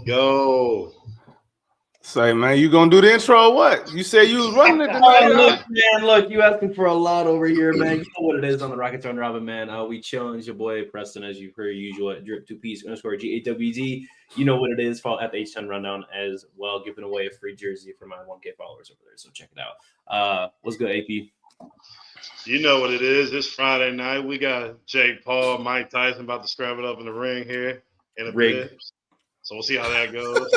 go. Say, man, you gonna do the intro or what? You said you was running it tonight. Look, you asking for a lot over here, man. You know what it is on the Rockets Round Robin, man. We challenge your boy Preston, as you per usual, at drip2piece_GAWZ. You know what it is. Follow at the TownRundown as well, giving away a free jersey for my 1K followers over there. So check it out. What's good, AP? You know what it is. It's Friday night. We got Jake Paul, Mike Tyson about to scrap it up in the ring here in a bit. So we'll see how that goes.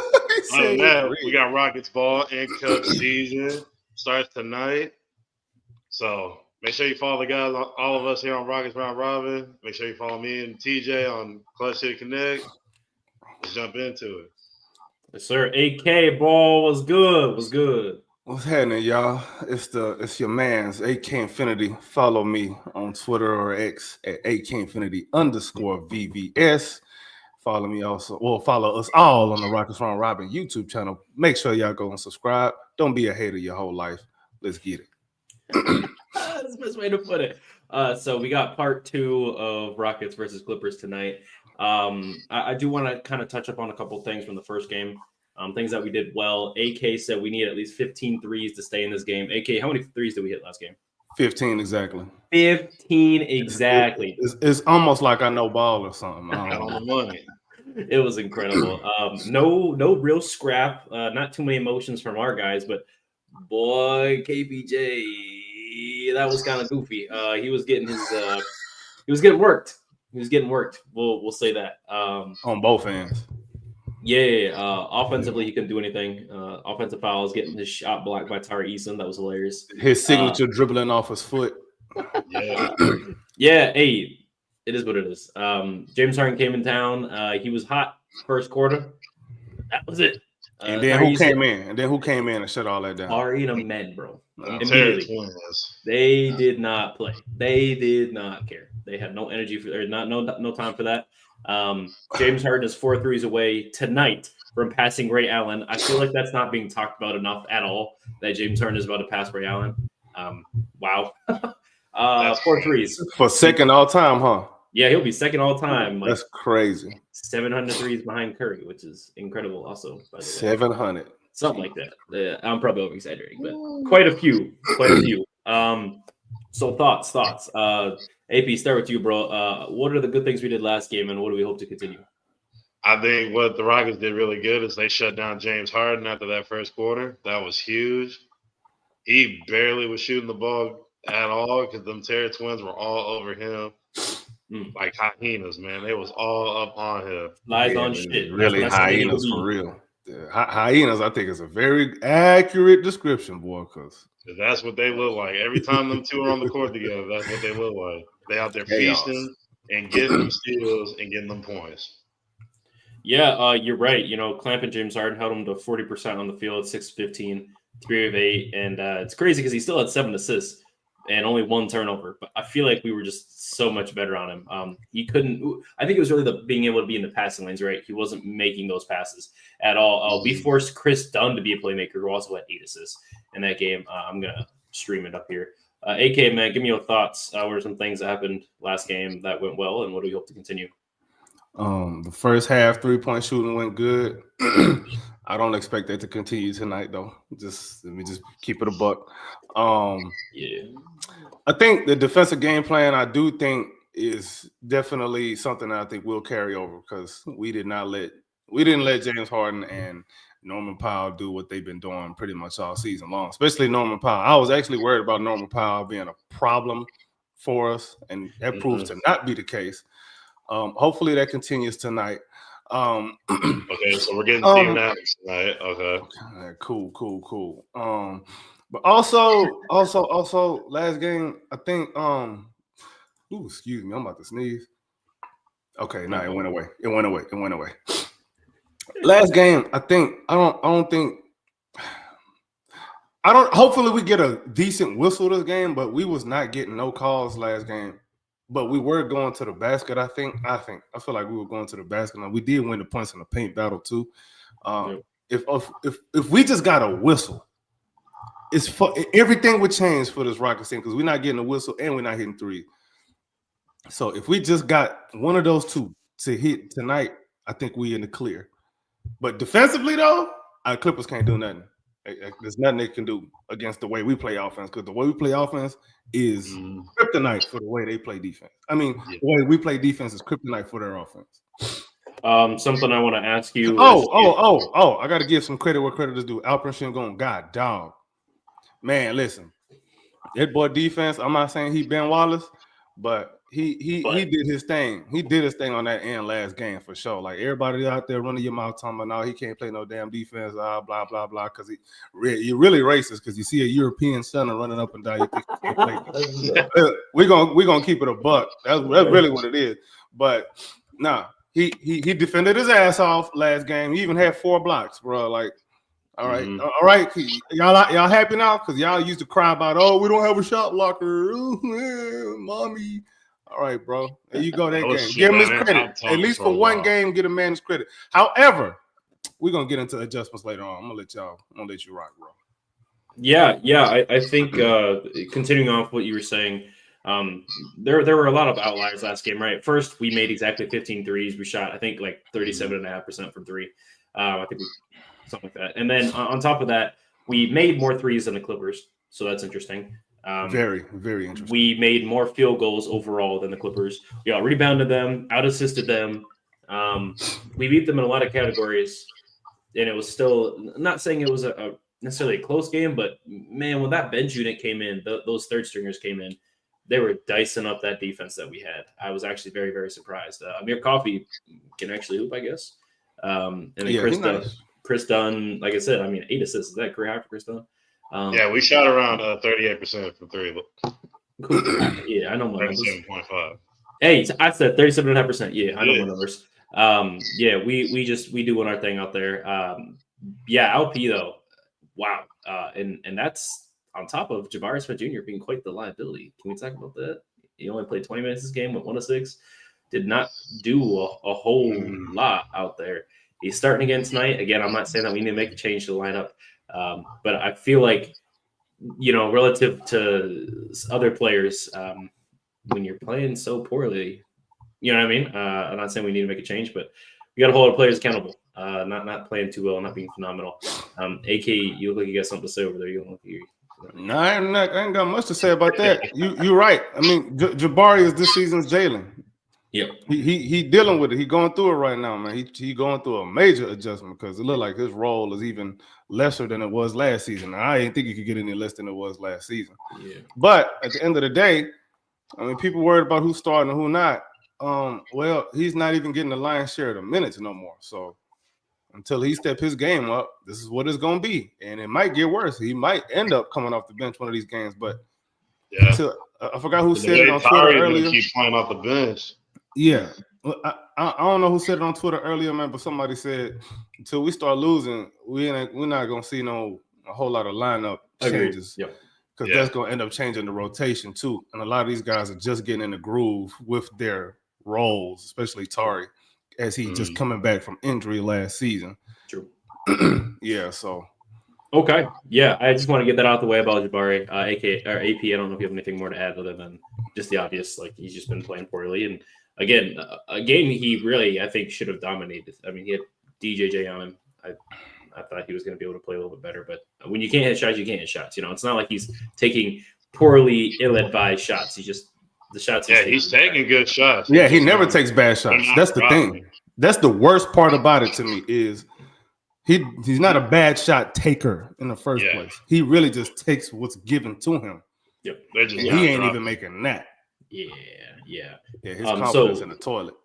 Other than that, we got Rockets ball and Cup season starts tonight. So make sure you follow the guys, all of us here on Rockets Round Robin. Make sure you follow me and TJ on Clutch City Connect. Let's jump into it. Yes, sir. AK ball was good. Was good. What's happening, y'all? It's your man's AK Infinity. Follow me on Twitter or X at AK Infinity_VVS. Follow me also, or follow us all on the Rockets Round Robin YouTube channel. Make sure y'all go and subscribe. Don't be a hater your whole life. Let's get it. That's the best way to put it. So we got part 2 of Rockets versus Clippers tonight. I do want to kind of touch up on a couple things from the first game. Things that we did well. AK said we need at least 15 threes to stay in this game. AK, how many threes did we hit last game? 15 exactly. 15 exactly. It's almost like I know ball or something. On the money. It was incredible. No real scrap. Not too many emotions from our guys, but boy, KPJ, that was kind of goofy. He was getting worked. He was getting worked. We'll say that. On both ends. Yeah. Offensively, he couldn't do anything. Offensive fouls, getting his shot blocked by Tari Eason. That was hilarious. His signature dribbling off his foot. Yeah. Hey, it is what it is. James Harden came in town. He was hot first quarter. That was it. And then who came in and shut all that down? Ari and Ahmed, bro. Immediately. They did not play. They did not care. They had no energy for no time for that. James Harden is 4 threes away tonight from passing Ray Allen. I feel like that's not being talked about enough at all, that James Harden is about to pass Ray Allen. Wow. 4 threes. For second all time, huh? Yeah, he'll be second all time. Like that's crazy. 700 threes behind Curry, which is incredible also. By the way. 700. Something like that. I'm probably over-exaggerating, but quite a few. So thoughts. AP, start with you, bro. What are the good things we did last game, and what do we hope to continue? I think what the Rockets did really good is they shut down James Harden after that first quarter. That was huge. He barely was shooting the ball at all because them Terry twins were all over him. Like hyenas, man. They was all up on him. Lies on shit. Really hyenas for real. Yeah, hyenas, I think, is a very accurate description, boy, because that's what they look like. Every time them two are on the court together, that's what they look like. They out there feasting and getting them steals and getting them points. Yeah, you're right. Clamping James Harden held him to 40% on the field, 6-15, 3 of 8. And it's crazy because he still had 7 assists and only 1 turnover. But I feel like we were just so much better on him. He couldn't – I think it was really being able to be in the passing lanes, right? He wasn't making those passes at all. We forced Chris Dunn to be a playmaker who also had 8 assists in that game. I'm going to stream it up here. AK, man, give me your thoughts. What are some things that happened last game that went well, and what do we hope to continue? The first half 3-point shooting went good. I don't expect that to continue tonight, though. Let me keep it a buck. Yeah. I think the defensive game plan, I do think, is definitely something that I think will carry over because we didn't let James Harden and Norman Powell do what they've been doing pretty much all season long, especially Norman Powell. I was actually worried about Norman Powell being a problem for us, and that proves to not be the case. Hopefully that continues tonight. Okay, so we're getting team dynamics tonight. Okay. Cool. But also last game, I think excuse me, I'm about to sneeze. Okay, no, it went away. Last game, hopefully we get a decent whistle this game, but we was not getting no calls last game. But we were going to the basket, I feel like we were going to the basket. Now, we did win the points in the paint battle too. If we just got a whistle, everything would change for this Rockets team because we're not getting a whistle and we're not hitting 3. So if we just got one of those two to hit tonight, I think we in the clear. But defensively, though, our Clippers can't do nothing. There's nothing they can do against the way we play offense, because the way we play offense is kryptonite for the way they play defense. I mean, the way we play defense is kryptonite for their offense. Something I want to ask you. I got to give some credit where credit is due. Alperen Sengun, God dog. Man, listen. That boy defense, I'm not saying he Ben Wallace, but he did his thing. He did his thing on that end last game for sure. Like, everybody out there running your mouth talking about, no, he can't play no damn defense, blah, blah, blah, because you're really racist because you see a European center running up and down. You think he can't play. We're gonna keep it a buck. That's really what it is. But nah, he defended his ass off last game. He even had 4 blocks, bro. Like, all right, all right. Y'all happy now? Because y'all used to cry about, oh, we don't have a shot blocker. Ooh, mommy. All right, bro. There you go. That game. Give him his credit. At least for one game, get a man his credit. However, we're gonna get into adjustments later on. I'm gonna let you rock, bro. Yeah. I think continuing off what you were saying, there were a lot of outliers last game, right? First, we made exactly 15 threes. We shot, I think, like 37.5% from 3. I think something like that. And then on top of that, we made more threes than the Clippers, so that's interesting. Very, very interesting. We made more field goals overall than the Clippers. We out rebounded them, out assisted them. We beat them in a lot of categories, and it was still not saying it was a necessarily a close game, but man, when that bench unit came in, those third stringers came in, they were dicing up that defense that we had. I was actually very, very surprised. Amir Coffey can actually hoop, I guess. And then Chris Dunn, like I said, 8 assists. Is that career high for Chris Dunn? We shot around 38% from 3. Cool. Yeah, I know my numbers. 37.5. Hey, I said 37.5%. Yeah, I know my numbers. We doing our thing out there. LP though, wow. And that's on top of Jabari Smith Jr. being quite the liability. Can we talk about that? He only played 20 minutes this game with 1 of 6. Did not do a whole lot out there. He's starting again tonight. Again, I'm not saying that we need to make a change to the lineup. But I feel like, relative to other players, when you're playing so poorly, you know what I mean? I'm not saying we need to make a change, but we got to hold our players accountable. Not playing too well, not being phenomenal. AK, you look like you got something to say over there. You don't look like no, I ain't got much to say about that. You're right. I mean, Jabari is this season's Jalen. Yep. He dealing with it. He going through it right now, man. He going through a major adjustment because it looked like his role is even lesser than it was last season. I didn't think he could get any less than it was last season. Yeah. But at the end of the day, people worried about who's starting and who not. Well, he's not even getting the lion's share of the minutes no more. So until he step his game up, this is what it's going to be. And it might get worse. He might end up coming off the bench one of these games. But I forgot who said it on Twitter earlier. Keep playing off the bench. Yeah. I don't know who said it on Twitter earlier, man, but somebody said until we start losing, we're not going to see a whole lot of lineup changes. Because that's going to end up changing the rotation, too. And a lot of these guys are just getting in the groove with their roles, especially Tari, as he just coming back from injury last season. True. So. Okay. Yeah, I just want to get that out the way about Jabari, AK or AP. I don't know if you have anything more to add other than just the obvious. Like, he's just been playing poorly. And again, a game he really, I think, should have dominated. He had DJJ on him. I thought he was going to be able to play a little bit better. But when you can't hit shots, you can't hit shots. It's not like he's taking poorly ill-advised shots. The shots. He's taking good shots. Yeah, he never takes bad shots. That's the thing. That's the worst part about it to me is he's not a bad shot taker in the first place. He really just takes what's given to him. Yep. He ain't even making that. Yeah. His confidence in the toilet.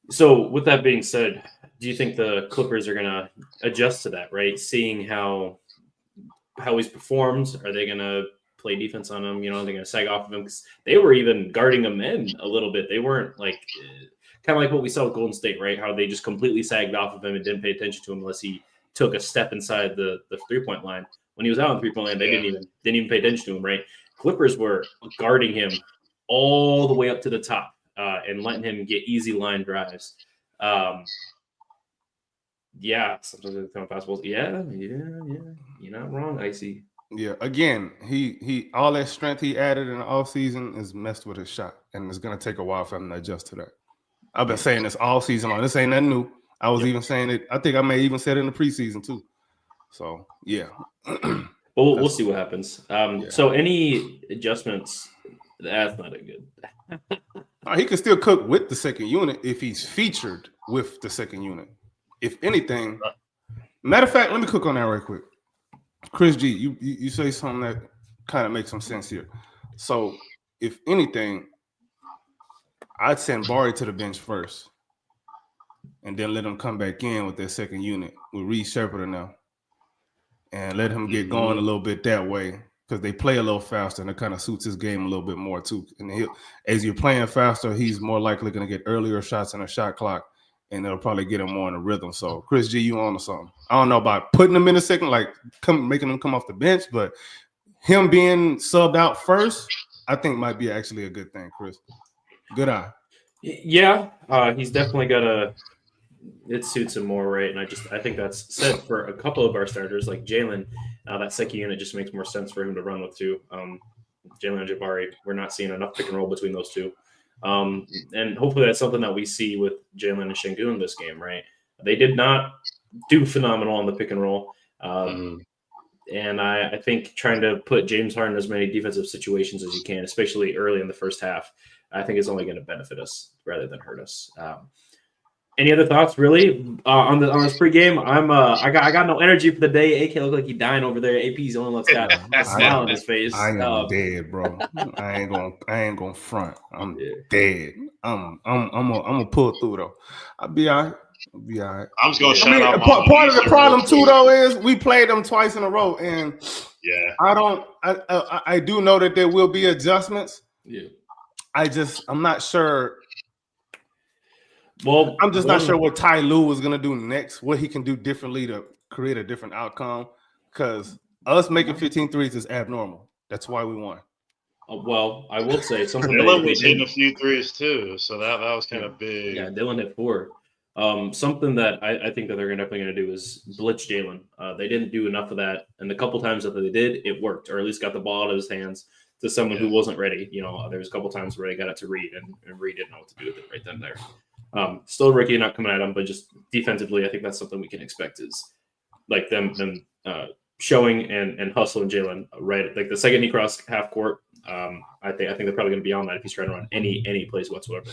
So with that being said, do you think the Clippers are going to adjust to that, right? Seeing how he's performed, are they going to play defense on him? They're going to sag off of him because they were even guarding him in a little bit. They weren't like kind of like what we saw with Golden State, right? How they just completely sagged off of him and didn't pay attention to him unless he took a step inside the 3-point line. When he was out on the 3-point line, they didn't even pay attention to him, right? Clippers were guarding him all the way up to the top and letting him get easy line drives. Sometimes it's kind of possible. Yeah. You're not wrong, Icy. Yeah, again, he all that strength he added in the offseason is messed with his shot, and it's going to take a while for him to adjust to that. I've been saying this all season long. This ain't nothing new. I was even saying it. I think I may even said it in the preseason too. So yeah. Well, we'll see what happens. So any adjustments? That's not a good. He can still cook with the second unit if he's featured with the second unit. If anything, matter of fact, let me cook on that right quick. Chris G, you say something that kind of makes some sense here. So if anything, I'd send Bari to the bench first, and then let him come back in with their second unit with Reed Shepherd now, and let him get going a little bit that way. Because they play a little faster and it kind of suits his game a little bit more too. And as you're playing faster, he's more likely going to get earlier shots in a shot clock, and it'll probably get him more in a rhythm. So, Chris G, you on to something? I don't know about putting him in a second, like making him come off the bench, but him being subbed out first, I think might be actually a good thing, Chris. Good eye. Yeah, he's definitely got a. It suits him more, right? And I think that's said for a couple of our starters, like Jalen. That second unit just makes more sense for him to run with too. Jalen and Jabari, we're not seeing enough pick and roll between those two, and hopefully that's something that we see with Jalen and Şengün this game, right? They did not do phenomenal on the pick and roll, and I think trying to put James Harden in as many defensive situations as you can, especially early in the first half, I think is only going to benefit us rather than hurt us. Any other thoughts, really, on this pregame? I got no energy for the day. AK look like he dying over there. AP's the only one that's got a smile on his face. I am dead, bro. I ain't gonna front. I'm dead. I'm gonna pull through though. I'll be all right. I'm just gonna shout out. Part of the problem too, though, is we played them twice in a row, and I do know that there will be adjustments. Yeah, I'm not sure. Well, I'm just not sure what Ty Lue is going to do next, what he can do differently to create a different outcome, because us making 15 threes is abnormal. That's why we won. Well, I will say something. Dylan was hitting a few threes too, so that was kind of big. Yeah, Dylan hit 4. Something that I think that they're definitely going to do is blitz Jalen. They didn't do enough of that, and the couple times that they did, it worked, or at least got the ball out of his hands to someone who wasn't ready. There was a couple times where they got it to Reed, and Reed didn't know what to do with it right then and there. Still Ricky not coming at him, but just defensively, I think that's something we can expect is like them showing and hustling Jalen right. Like the second he crossed half court, I think they're probably going to be on that if he's trying to run any plays whatsoever.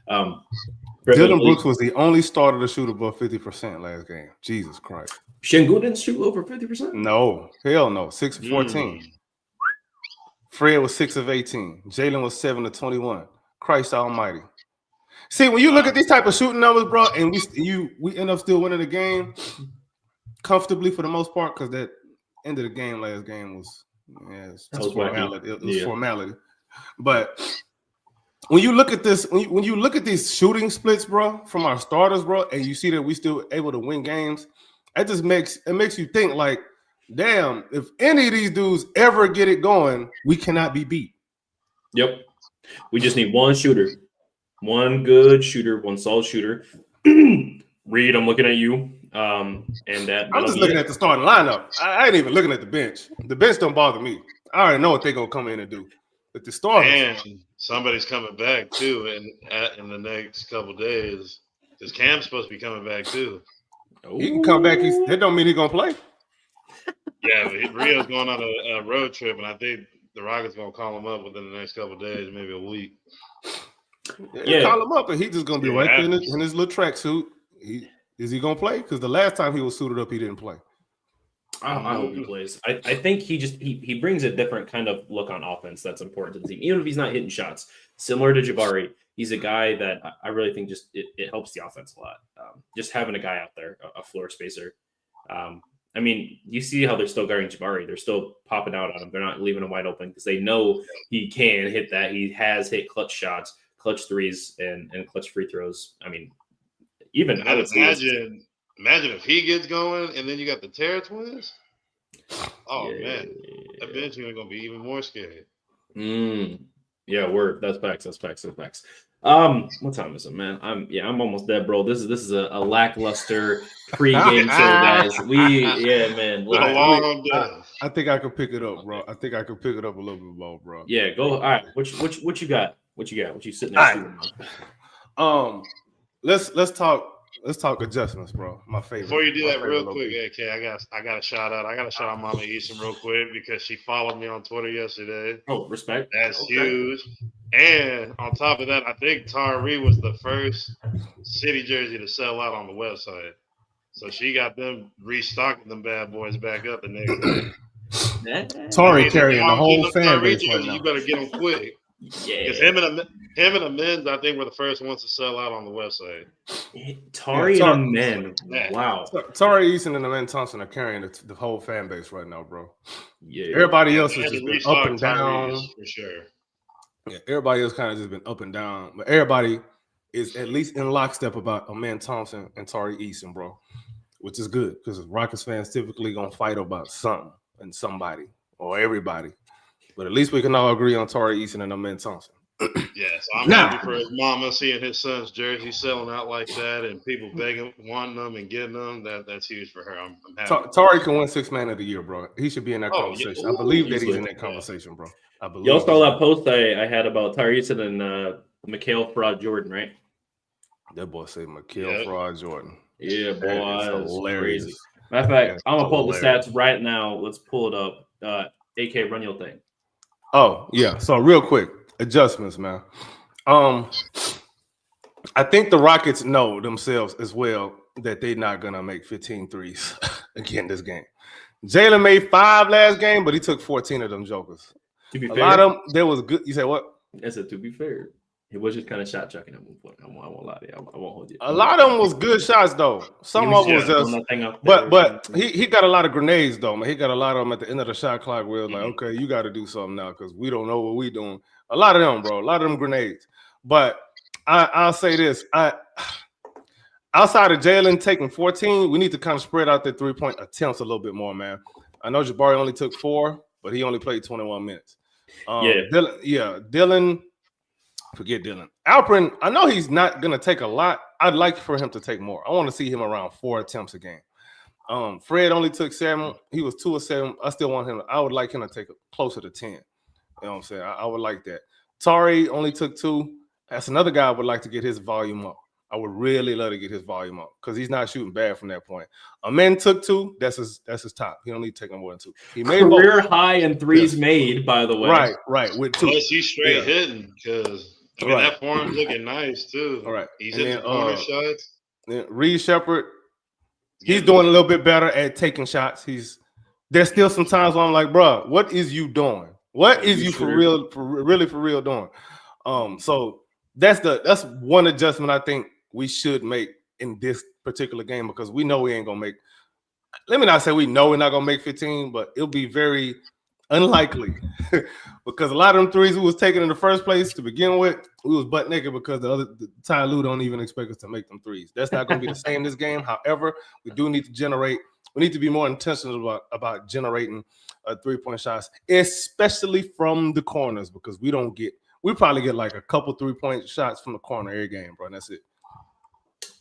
Dylan Brooks was the only starter to shoot above 50% last game. Jesus Christ. Şengün didn't shoot over 50%? No, hell no. 6 of 14. Fred was 6 of 18. Jalen was 7 of 21. Christ Almighty. See, when you look at these type of shooting numbers, bro, and we end up still winning the game comfortably for the most part, because that end of the game last game was formality. It was formality. But when you look at this, when you look at these shooting splits, bro, from our starters, bro, and you see that we still able to win games, it just makes you think like, damn, if any of these dudes ever get it going, we cannot be beat. Yep. We just need one shooter. One good shooter, one solid shooter. Reed, I'm looking at you. I'm just looking at the starting lineup. I ain't even looking at the bench. The bench don't bother me. I already know what they're gonna come in and do. But the starters, and somebody's coming back too, in the next couple of days. Because Cam's supposed to be coming back too. He can come back. That don't mean he's gonna play. Yeah, but Rio's going on a road trip, and I think the Rockets gonna call him up within the next couple of days, maybe a week. Yeah, call him up, and he's just gonna be right there in his little tracksuit. Is he gonna play? Because the last time he was suited up, he didn't play. I hope he plays. I think he brings a different kind of look on offense that's important to the team, even if he's not hitting shots. Similar to Jabari, he's a guy that I really think just it helps the offense a lot. Just having a guy out there, a floor spacer. I mean, you see how they're still guarding Jabari. They're still popping out on him. They're not leaving him wide open because they know he can hit that. He has hit clutch shots, clutch threes, and clutch free throws. I mean, even I would imagine if he gets going and then you got the Terra twins. Oh man, that bench is gonna be even more scary. Yeah, word. That's facts. What time is it, man? I'm almost dead, bro. This is a lackluster pregame show, guys. Man. I think I could pick it up, bro. I think I could pick it up a little bit more, bro. Yeah, go. All right. What you got? What you sitting there? Let's talk let's talk adjustments, bro. My favorite. Before you do that, real quick, location. AK, I got a shout out. I got to shout out Mama Easton real quick because she followed me on Twitter yesterday. Oh, respect. That's huge. And on top of that, I think Tari was the first city jersey to sell out on the website. So she got them restocking them bad boys back up the next day. Tari carrying the whole fan base jersey, right now. You better get them quick. Yeah. Because him and the men's, I think, were the first ones to sell out on the website. Tari and the men. Yeah. Wow. Tari Easton and the men Thompson are carrying the whole fan base right now, bro. Yeah. Everybody else has just been up and down. For sure. Yeah, everybody else kind of just been up and down. But everybody is at least in lockstep about a man Thompson and Tari Easton, bro. Which is good because Rockets fans typically gonna fight about something and somebody or everybody. But at least we can all agree on Tari Easton and Amen Thompson. Yeah, so I'm happy for his mama seeing his son's jersey selling out like that and people begging, wanting them and getting them. That's huge for her. I'm happy. Tari can win 6th man of the year, bro. He should be in that conversation. Yeah. I believe that he's in that conversation, bro. I believe. Y'all saw that post I had about Tari Easton and Mikhail Fraud Jordan, right? That boy said Mikhail Fraud Jordan. Yeah, boy, that's hilarious. Crazy. Matter of fact, I'm gonna pull up the stats right now. Let's pull it up. AK, run your thing. Oh yeah. So real quick, adjustments, man. I think the Rockets know themselves as well that they're not gonna make 15 threes again this game. Jalen made 5 last game, but he took 14 of them jokers. To be a fair, lot of them, there was good. You said what? I said to be fair. He was just kind of shot chucking at one point. I won't lie to you. I won't hold you. A lot of them was good shots though. Some of them was just, but he got a lot of grenades though, man. He got a lot of them at the end of the shot clock where it was like, okay, you got to do something now because we don't know what we doing. A lot of them, bro. A lot of them grenades. But I'll say this: outside of Jalen taking 14, we need to kind of spread out the 3-point attempts a little bit more, man. I know Jabari only took 4, but he only played 21 minutes. Dylan. Forget Dylan. Alperen, I know he's not going to take a lot. I'd like for him to take more. I want to see him around 4 attempts a game. Fred only took 7. He was 2 of 7. I still want him. I would like him to take closer to 10. You know what I'm saying? I would like that. Tari only took 2. That's another guy I would like to get his volume up. I would really love to get his volume up because he's not shooting bad from that point. Amen took 2. That's his top. He don't need to take more than 2. He made career high in threes made, by the way. Right. With 2. Plus he's straight hitting because that form's looking nice too. All right. He's hitting corner shots. Reed Shepherd, he's doing a little bit better at taking shots. There's still some times where I'm like, bro, what is you doing? What is you for real doing? So that's one adjustment I think we should make in this particular game because we know we ain't gonna make. Let me not say we know we're not gonna make 15, but it'll be very unlikely because a lot of them threes we was taking in the first place to begin with, we was butt naked because the Ty Lue don't even expect us to make them threes. That's not going to be the same this game. However, we do need to generate. We need to be more intentional about generating 3-point shots, especially from the corners because we probably get like a couple 3-point shots from the corner every game, bro. And that's it.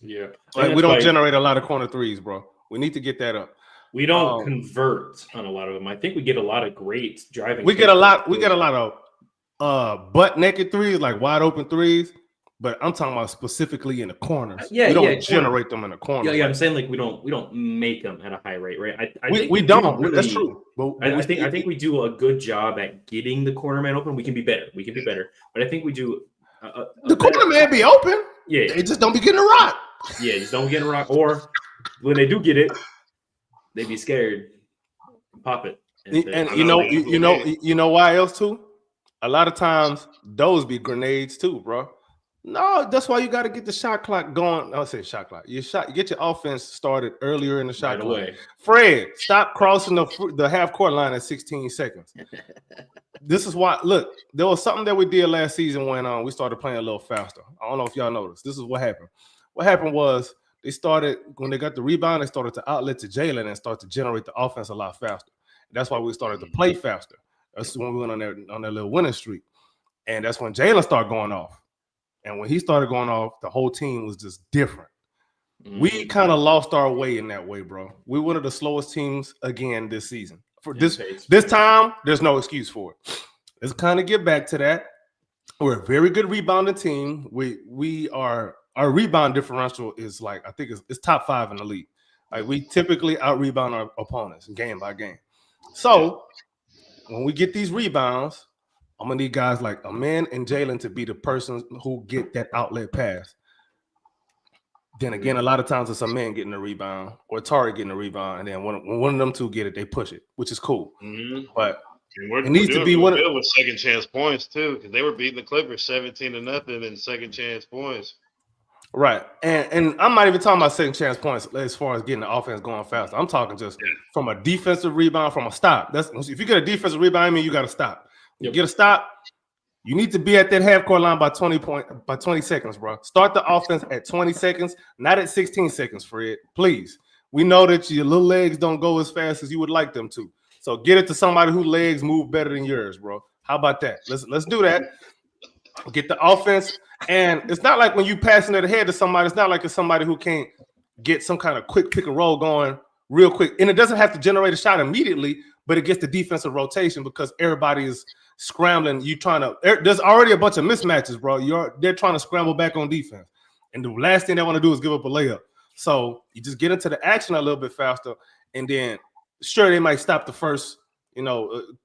Yeah, we don't generate a lot of corner threes, bro. We need to get that up. We don't convert on a lot of them. I think we get a lot of great driving. We get a lot of butt naked threes, like wide open threes. But I'm talking about specifically in the corners. We don't generate them in the corners. Yeah. I'm saying like we don't make them at a high rate, right? We don't. Really, that's true. But I think we do a good job at getting the corner man open. We can be better. But I think we do. The corner man be open. Yeah, they just don't be getting a rock. Yeah, just don't get a rock. Or when they do get it, they be scared, pop it, and you know why else too? A lot of times those be grenades too, bro. No, that's why you got to get the shot clock going. I'll say shot clock. You get your offense started earlier in the shot clock. Away. Fred, stop crossing the half court line at 16 seconds. This is why. Look, there was something that we did last season when we started playing a little faster. I don't know if y'all noticed. This is what happened. What happened was they started when they got the rebound. They started to outlet to Jalen and start to generate the offense a lot faster. That's why we started to play faster. That's when we went on that little winning streak, and that's when Jalen started going off. And when he started going off, the whole team was just different. Mm-hmm. We kind of lost our way in that way, bro. We were one of the slowest teams again this season. For this time, there's no excuse for it. Let's kind of get back to that. We're a very good rebounding team. We are our rebound differential is like, I think it's top 5 in the league. Like we typically out rebound our opponents game by game. So when we get these rebounds, I'm gonna need guys like Amen and Jalen to be the person who get that outlet pass. Then again, a lot of times it's Amen getting the rebound or Tari getting the rebound, and then when one of them two get it, they push it, which is cool. But it needs to be one with second chance points too, because they were beating the Clippers 17-0 in second chance points. Right, and I'm not even talking about second chance points as far as getting the offense going faster. I'm talking just from a defensive rebound, from a stop. That's if you get a defensive rebound, I mean you got to stop. You get a stop. You need to be at that half court line by 20 seconds, bro. Start the offense at 20 seconds, not at 16 seconds, Fred. Please. We know that your little legs don't go as fast as you would like them to. So get it to somebody whose legs move better than yours, bro. How about that? Let's do that. Get the offense. And it's not like when you passing it ahead to somebody, it's not like it's somebody who can't get some kind of quick pick and roll going real quick. And it doesn't have to generate a shot immediately, but it gets the defensive rotation because everybody is scrambling. There's already a bunch of mismatches, bro. They're trying to scramble back on defense. And the last thing they want to do is give up a layup. So you just get into the action a little bit faster. And then sure, they might stop the first,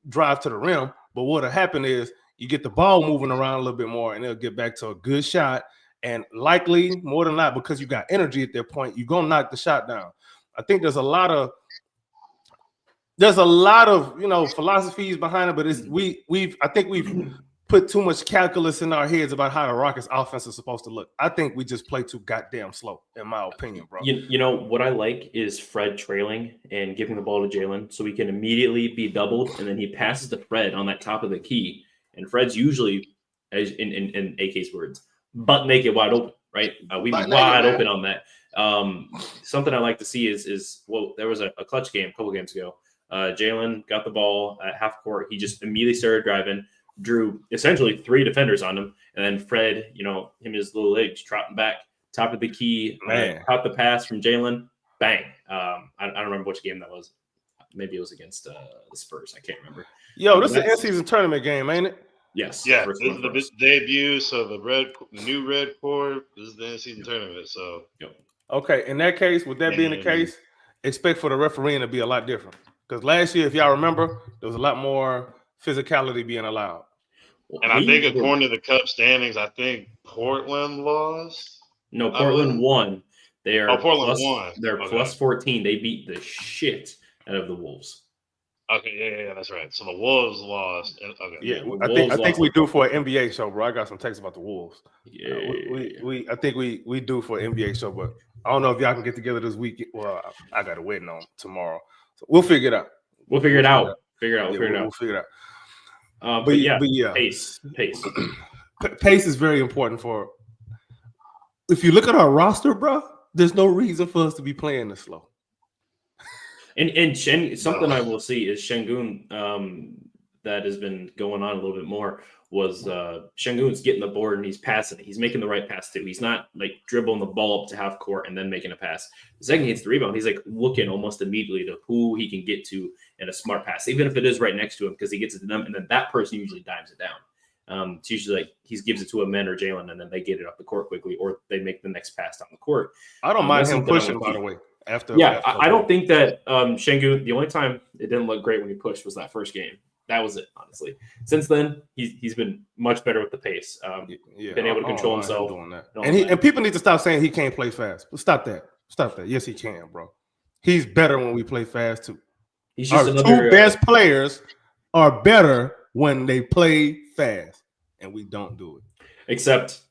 drive to the rim. But what'll happen is you get the ball moving around a little bit more and it'll get back to a good shot. And likely, more than not, because you got energy at that point, you're going to knock the shot down. I think there's a lot of philosophies behind it, but I think we've put too much calculus in our heads about how the Rockets offense is supposed to look. I think we just play too goddamn slow, in my opinion, bro. You know what I like is Fred trailing and giving the ball to Jalen so he can immediately be doubled, and then he passes to Fred on that top of the key. And Fred's usually, as in AK's words, butt naked wide open, right? We be wide open on that. Something I like to see is there was a clutch game a couple games ago. Jalen got the ball at half court. He just immediately started driving, drew essentially 3 defenders on him, and then Fred, him and his little legs trotting back, top of the key, caught the pass from Jalen, bang. I don't remember which game that was. Maybe it was against the Spurs. I can't remember. Yo, this is an in-season tournament game, ain't it? Yes. Yeah, this is the debut. So the new red court. This is the in-season tournament. So. Yep. Okay. In that case, with that being the case, expect for the refereeing to be a lot different. Because last year, if y'all remember, there was a lot more physicality being allowed. And I think according to the Cup standings, I think Portland lost. No, Portland won. They are Portland won. They're plus 14. They beat the shit out of the Wolves. Okay, yeah, that's right. So the Wolves lost. Okay. Yeah, I think we do for an NBA show, bro. I got some texts about the Wolves. Yeah, I think we do for an NBA show, but I don't know if y'all can get together this week. Well, I got a wedding on tomorrow, so we'll figure it out. We'll figure it out. We'll figure it out. But yeah, pace. Pace is very important for. If you look at our roster, bro, there's no reason for us to be playing this slow. And something I will see is Şengün that has been going on a little bit more was Şengün's getting the board and he's passing it. He's making the right pass too. He's not like dribbling the ball up to half court and then making a pass. The second he hits the rebound, he's like looking almost immediately to who he can get to in a smart pass, even if it is right next to him, because he gets it to them and then that person usually dimes it down. It's usually like he gives it to a man or Jalen and then they get it up the court quickly or they make the next pass down the court. I don't mind him pushing, by the way. I don't think that Şengün, the only time it didn't look great when he pushed was that first game. That was it, honestly. Since then, he's been much better with the pace. Been able to control himself. And people need to stop saying he can't play fast. Stop that. Yes, he can, bro. He's better when we play fast too. He's just Our two best players are better when they play fast, and we don't do it. Except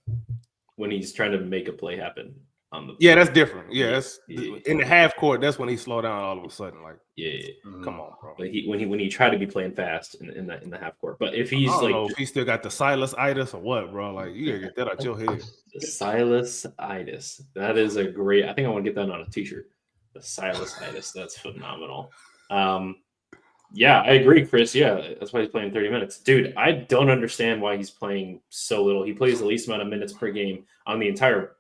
when he's trying to make a play happen. That's different. In the half court, that's when he slowed down all of a sudden. Like, come on, bro. Like when he tried to be playing fast in the half court, but if he's if he still got the Silas-itis or what, bro? Like, you gotta get that out your head. The Silas-itis. That is a great. I think I want to get that on a t-shirt. The Silas-itis. That's phenomenal. Yeah, I agree, Chris. Yeah, that's why he's playing 30 minutes. Dude, I don't understand why he's playing so little. He plays the least amount of minutes per game on the entire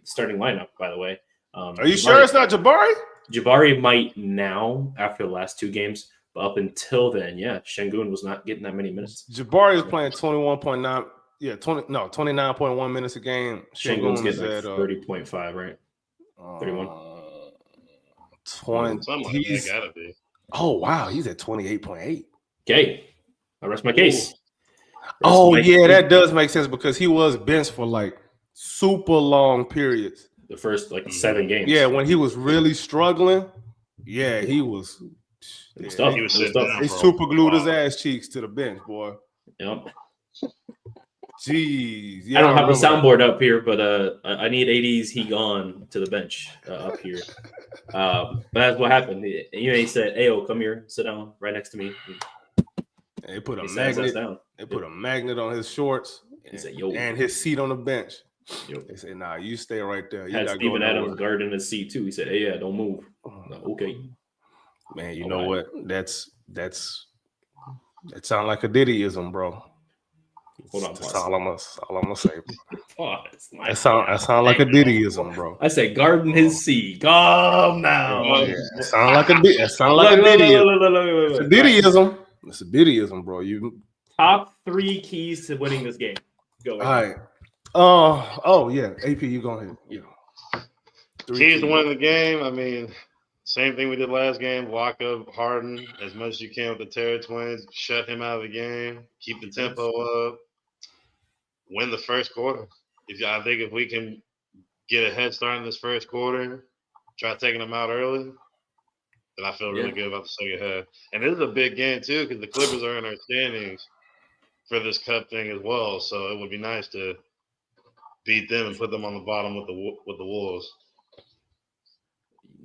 starting lineup, by the way. Are you sure it's not Jabari? Jabari might now after the last 2 games, but up until then, Şengün was not getting that many minutes. Jabari is playing 21.9 29.1 minutes a game. Şengün's getting like 30.5, right? 31. 20. Something like that gotta be. Oh wow, he's at 28.8. Okay, I rest my case. That does make sense because he was benched for like super long periods. The first like 7 games. Yeah, when he was really struggling. Yeah, he was. He was sitting down. They super glued his ass cheeks to the bench, boy. Yep. Jeez. Yeah, I don't have the soundboard up here, but I need 80s he gone to the bench up here. But that's what happened. He said, "Ayo, come here, sit down right next to me." They put a magnet. They put a magnet on his shorts. He said, "Yo," and his seat on the bench. Yep. They said, "Nah, you stay right there." You had Steven Adams guarding his seat too. He said, "Hey, yeah, don't move." Okay, man. You know what? That sounds like a Diddyism, bro. Hold on, that's all I'm gonna say. That sound like a Diddyism, bro. I said, guarding his seat. Calm down. It sound like a Diddyism. It's a Diddyism. It's a Diddyism, bro. You top 3 keys to winning this game. Go ahead. All right. AP, you go ahead. Yeah. Keys to winning the game. I mean, same thing we did last game. Lock up Harden as much as you can with the Terror Twins. Shut him out of the game. Keep the tempo up. Win the first quarter. I think if we can get a head start in this first quarter, try taking them out early, then I feel really good about the second half. And this is a big game too because the Clippers are in our standings for this cup thing as well. So it would be nice to beat them and put them on the bottom with the Wolves.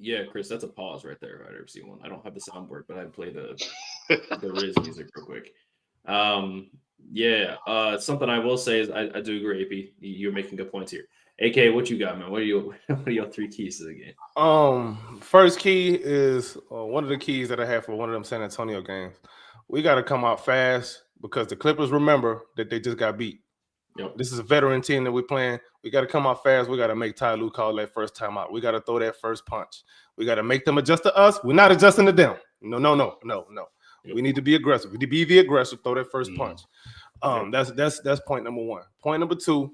Yeah, Chris, that's a pause right there. I've ever seen one. I don't have the soundboard, but I'd play the Riz music real quick. Something I will say is I do agree, AP. You're making good points here. AK, what you got, man? What are your 3 keys to the game? First key is one of the keys that I have for one of them San Antonio games. We got to come out fast because the Clippers remember that they just got beat. Yep. This is a veteran team that we're playing. We got to come out fast. We got to make Ty Lue call that first time out. We got to throw that first punch. We got to make them adjust to us. We're not adjusting to them. No. Yep. We need to be aggressive. We need to be the aggressive. Throw that first punch. That's point number 1. Point number 2.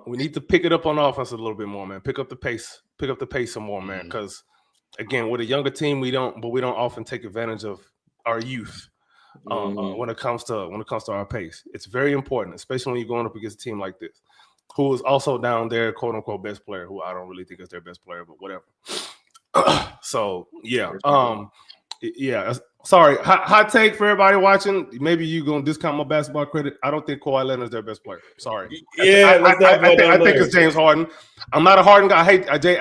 We need to pick it up on offense a little bit more, man. Pick up the pace some more, man. Because again, with a younger team, we don't often take advantage of our youth. When it comes to our pace, it's very important, especially when you're going up against a team like this, who is also down there, quote unquote, best player, who I don't really think is their best player, but whatever. So yeah, Sorry, hot take for everybody watching. Maybe you gonna discount my basketball credit. I don't think Kawhi Leonard is their best player. Sorry. Yeah, I think it's James Harden. I'm not a Harden guy. I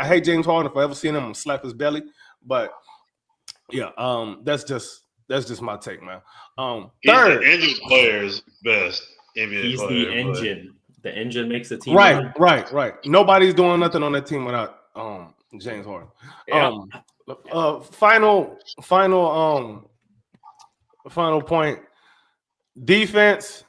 hate James Harden. If I ever seen him, I'm slap his belly. But yeah, that's just my take, man. He's third, the engine player's best NBA he's player. He's the engine. The engine makes the team. Right. Nobody's doing nothing on that team without James Harden. Yeah. Final point. Defense,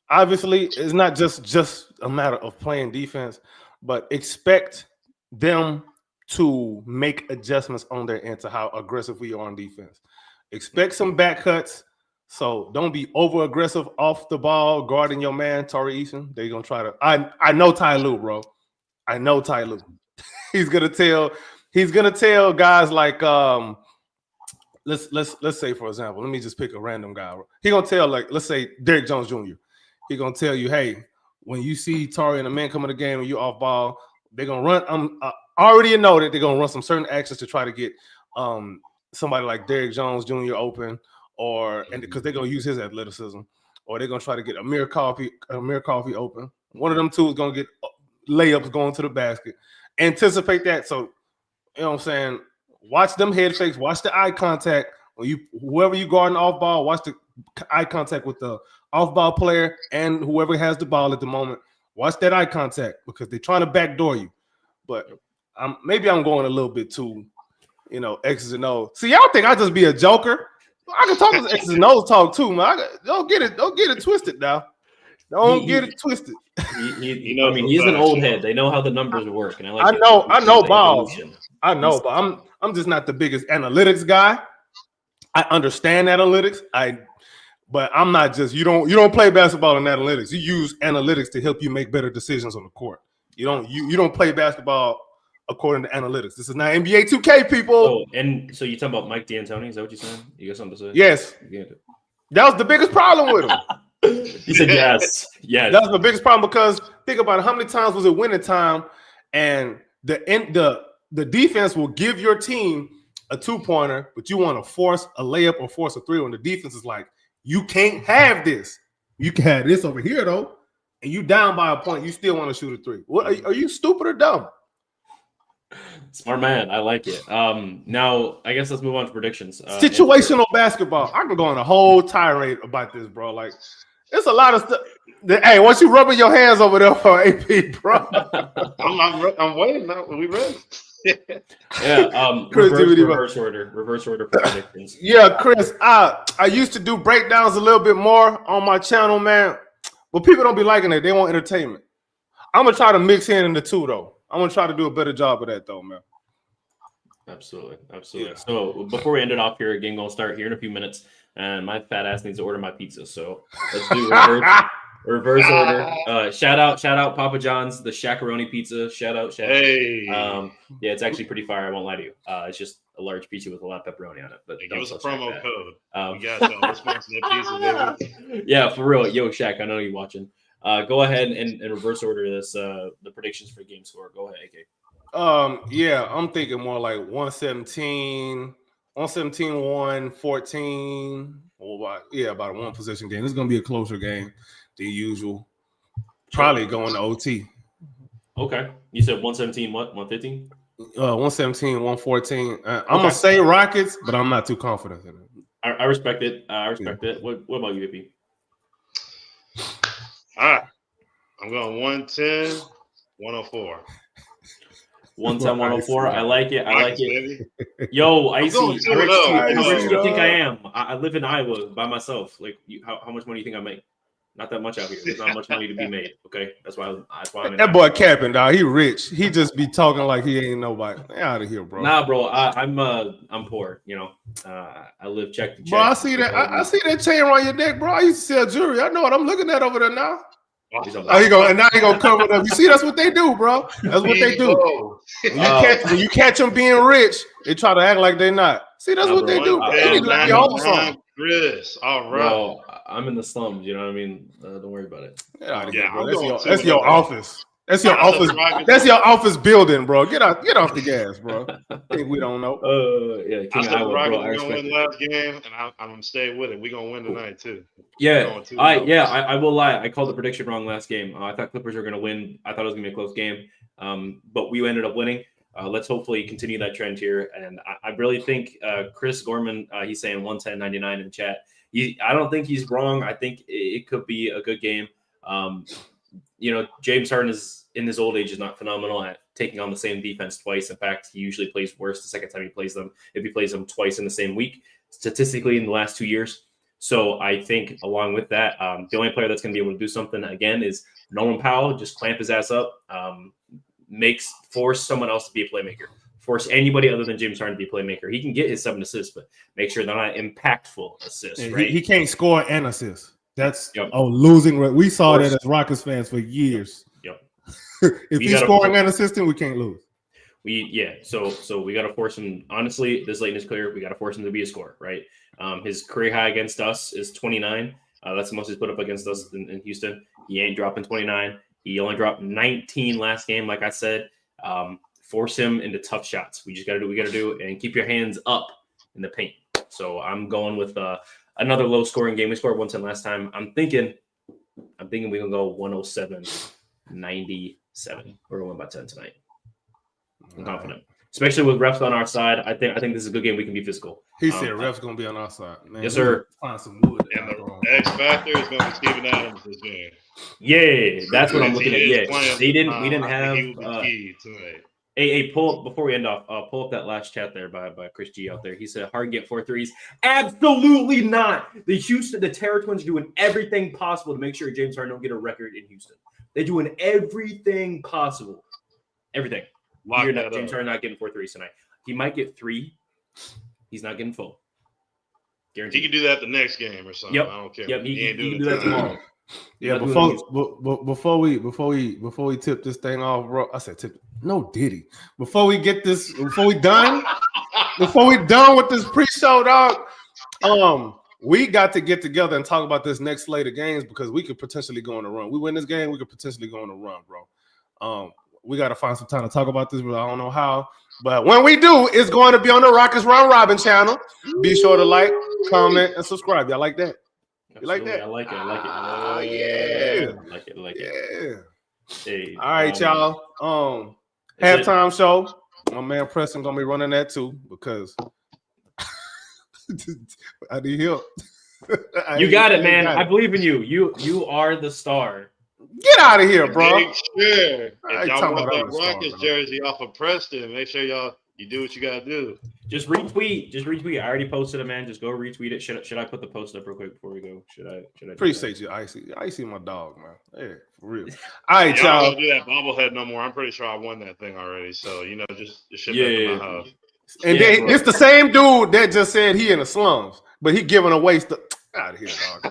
obviously, is not just a matter of playing defense, but expect them to make adjustments on their end to how aggressive we are on defense. Expect some back cuts, so don't be over aggressive off the ball guarding your man Tari Eason. They're gonna try to. I know Ty Lue, bro. I know Ty Lue. He's gonna tell guys like let's say, for example, let me just pick a random guy. He gonna tell, like, let's say Derrick Jones Jr. He gonna tell you, hey, when you see Tari and a man come in the game and you off ball, they're gonna run. I already know that they're gonna run some certain actions to try to get somebody like Derrick Jones Jr. open, and because they're gonna use his athleticism, or they're gonna try to get Amir Coffey open. One of them two is gonna get layups going to the basket. Anticipate that. So, you know what I'm saying? Watch them head fakes. Watch the eye contact. Whoever you guarding off ball, watch the eye contact with the off ball player and whoever has the ball at the moment. Watch that eye contact because they're trying to backdoor you. But maybe I'm going a little bit too, X's and O's. See, y'all think I just be a joker? I can talk to X's and O's talk too, man. Don't get it twisted now. Don't get it twisted. He's an old head. They know how the numbers work, and I know balls. I know, but I'm just not the biggest analytics guy. I understand analytics. But I'm not just you don't play basketball in analytics. You use analytics to help you make better decisions on the court. You don't play basketball according to analytics. This is not NBA 2K, people. So you talking about Mike D'Antoni? Is that what you're saying? You got something to say? Yes. That was the biggest problem with him. He said yes. Yes. That was the biggest problem because think about it, how many times was it winning time and the defense will give your team a 2-pointer, but you want to force a layup or force a 3 when the defense is like, you can't have this. You can have this over here though, and you down by a point, you still want to shoot a 3. What are you stupid or dumb? Smart man, I like it. Now I guess let's move on to predictions. Situational basketball. I can go on a whole tirade about this, bro. Like, it's a lot of stuff. Hey, once you rubbing your hands over there for AP, bro. I'm waiting. Now. We ready? Yeah. Reverse order for predictions. Yeah, Chris. I used to do breakdowns a little bit more on my channel, man. But people don't be liking it. They want entertainment. I'm gonna try to mix in the two though. I'm gonna try to do a better job of that though, man. Absolutely. Yeah. So before we end it off here, game gonna start here in a few minutes, and my fat ass needs to order my pizza. So let's do reverse order. Shout out Papa John's, the Shakaroni pizza. Shout out. Hey. Yeah, it's actually pretty fire. I won't lie to you. It's just a large pizza with a lot of pepperoni on it. But give us a promo code. We got y'all. Let's sponsor that pizza, baby. Yeah, for real. Yo, Shaq, I know you're watching. Go ahead and reverse order this. The predictions for game score. Go ahead, AK. Yeah, I'm thinking more like 117, 114. About a one possession game. This is gonna be a closer game than usual. Probably going to OT. Okay. You said 117, what? 115? 117, 114. I'm gonna say Rockets, but I'm not too confident in it. I respect it. I respect it. What about you, AP? All right. I'm going 110, 104. 110, 104. I like it. I like it. Yo, Icy. How rich do you think I am? I live in Iowa by myself. Like, how much money do you think I make? Not that much out here. There's not much money to be made. Okay, that's why I'm in. That boy capping, dog. He rich. He just be talking like he ain't nobody. Get out of here, bro. Nah, bro. I'm poor. You know, I live check to check. Bro, I see that. I see that chain around your neck, bro. I used to sell jewelry. I know what I'm looking at over there now. Oh, he gonna cover it up. You see, that's what they do, bro. That's what they do. When you catch them being rich, they try to act like they're not. See, that's what they do. They need to let you hold something. Chris, all right. Bro, I'm in the slums. You know what I mean? Don't worry about it. That's your office. That's your office. That's your office building, bro. Get off the gas, bro. Think we don't know. Yeah. I said the Rockets are gonna win last game, and I'm gonna stay with it. We're gonna win tonight too. Yeah, I will lie. I called the prediction wrong last game. I thought Clippers were gonna win. I thought it was gonna be a close game, but we ended up winning. Let's hopefully continue that trend here. And I really think Chris Gorman, he's saying 110-99 in chat. I don't think he's wrong. I think it could be a good game. James Harden is in his old age is not phenomenal at taking on the same defense twice. In fact, he usually plays worse the second time he plays them. If he plays them twice in the same week, statistically in the last 2 years. So I think along with that, the only player that's going to be able to do something again is Norman Powell. Just clamp his ass up, force someone else to be a playmaker. Force anybody other than James Harden to be a playmaker. He can get his 7 assists, but make sure they're not impactful assists. Right? He can't score and assist. That's losing. We saw that as Rockets fans for years. Yep. If he's scoring and assisting, we can't lose. So we got to force him. Honestly, this late in his career, we got to force him to be a scorer, right? His career high against us is 29. That's the most he's put up against us in Houston. He ain't dropping 29. He only dropped 19 last game. Like I said, force him into tough shots. We just got to do what we got to do, and keep your hands up in the paint. So I'm going with another low scoring game. We scored 110 last time. I'm thinking we can go 107-97. We're going by 10 tonight. I'm confident, especially with refs on our side. I think this is a good game. We can be physical. He said refs gonna be on our side. Man, yes, sir. Find some wood. And the X factor is gonna be Steven Adams this game. Yeah, that's what I'm looking at. Yeah, we didn't have. He will be key tonight. Hey, pull up before we end off. Pull up that last chat there by Chris G out there. He said, "Hard get 4 threes." Absolutely not. The Terror Twins are doing everything possible to make sure James Harden don't get a record in Houston. They're doing everything possible. Everything. James Harden not getting 4 threes tonight. He might get 3. He's not getting full. Guaranteed. He can do that the next game or something. Yep. I don't care. Yep. He ain't can doing do that tomorrow. Yeah, before we tip this thing off, bro. I said tip. No, Diddy. Before we done with this pre-show, dog. We got to get together and talk about this next slate of games because we could potentially go on a run. We win this game, we could potentially go on a run, bro. We got to find some time to talk about this, but I don't know how. But when we do, it's going to be on the Rockets Round Robin channel. Be sure to like, comment, and subscribe. Y'all like that? You like that? I like it. I like it. Yeah. I like it. I like it. Yeah. Hey, all right, y'all. Halftime show. My man Preston gonna be running that too because I need help. You got it, man. I believe in you. You are the star. Get out of here, bro. Make sure if y'all want that Rockets jersey off of Preston, make sure you do what you gotta do. Just retweet. I already posted it, man. Just go retweet it. Should I put the post up real quick before we go? Should I appreciate you, Icy my dog, man. Yeah, for real. All right, y'all. Don't do that bobblehead no more. I'm pretty sure I won that thing already. So just ship back to my house. And then it's the same dude that just said he in the slums, but he giving away stuff. Out of here,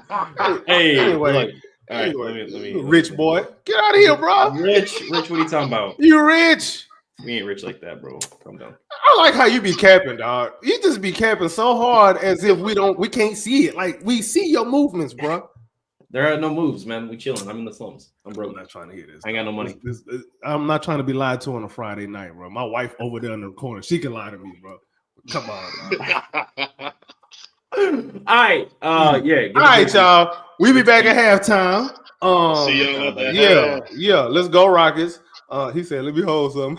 dog. Hey, anyway. Look. All right, let me rich boy. Get out of here, bro. Rich, what are you talking about? You rich. We ain't rich like that, bro. Calm down. I like how you be capping, dog. You just be capping so hard as if we can't see it. Like we see your movements, bro. There are no moves, man. We chilling. I'm in the slums. I'm broke. I'm not trying to hear this. I ain't got no money. I'm not trying to be lied to on a Friday night, bro. My wife over there in the corner, she can lie to me, bro. Come on, bro. All right. Yeah. All right, y'all. We be back at halftime. See y'all at that. Yeah. Let's go, Rockets. He said, let me hold some.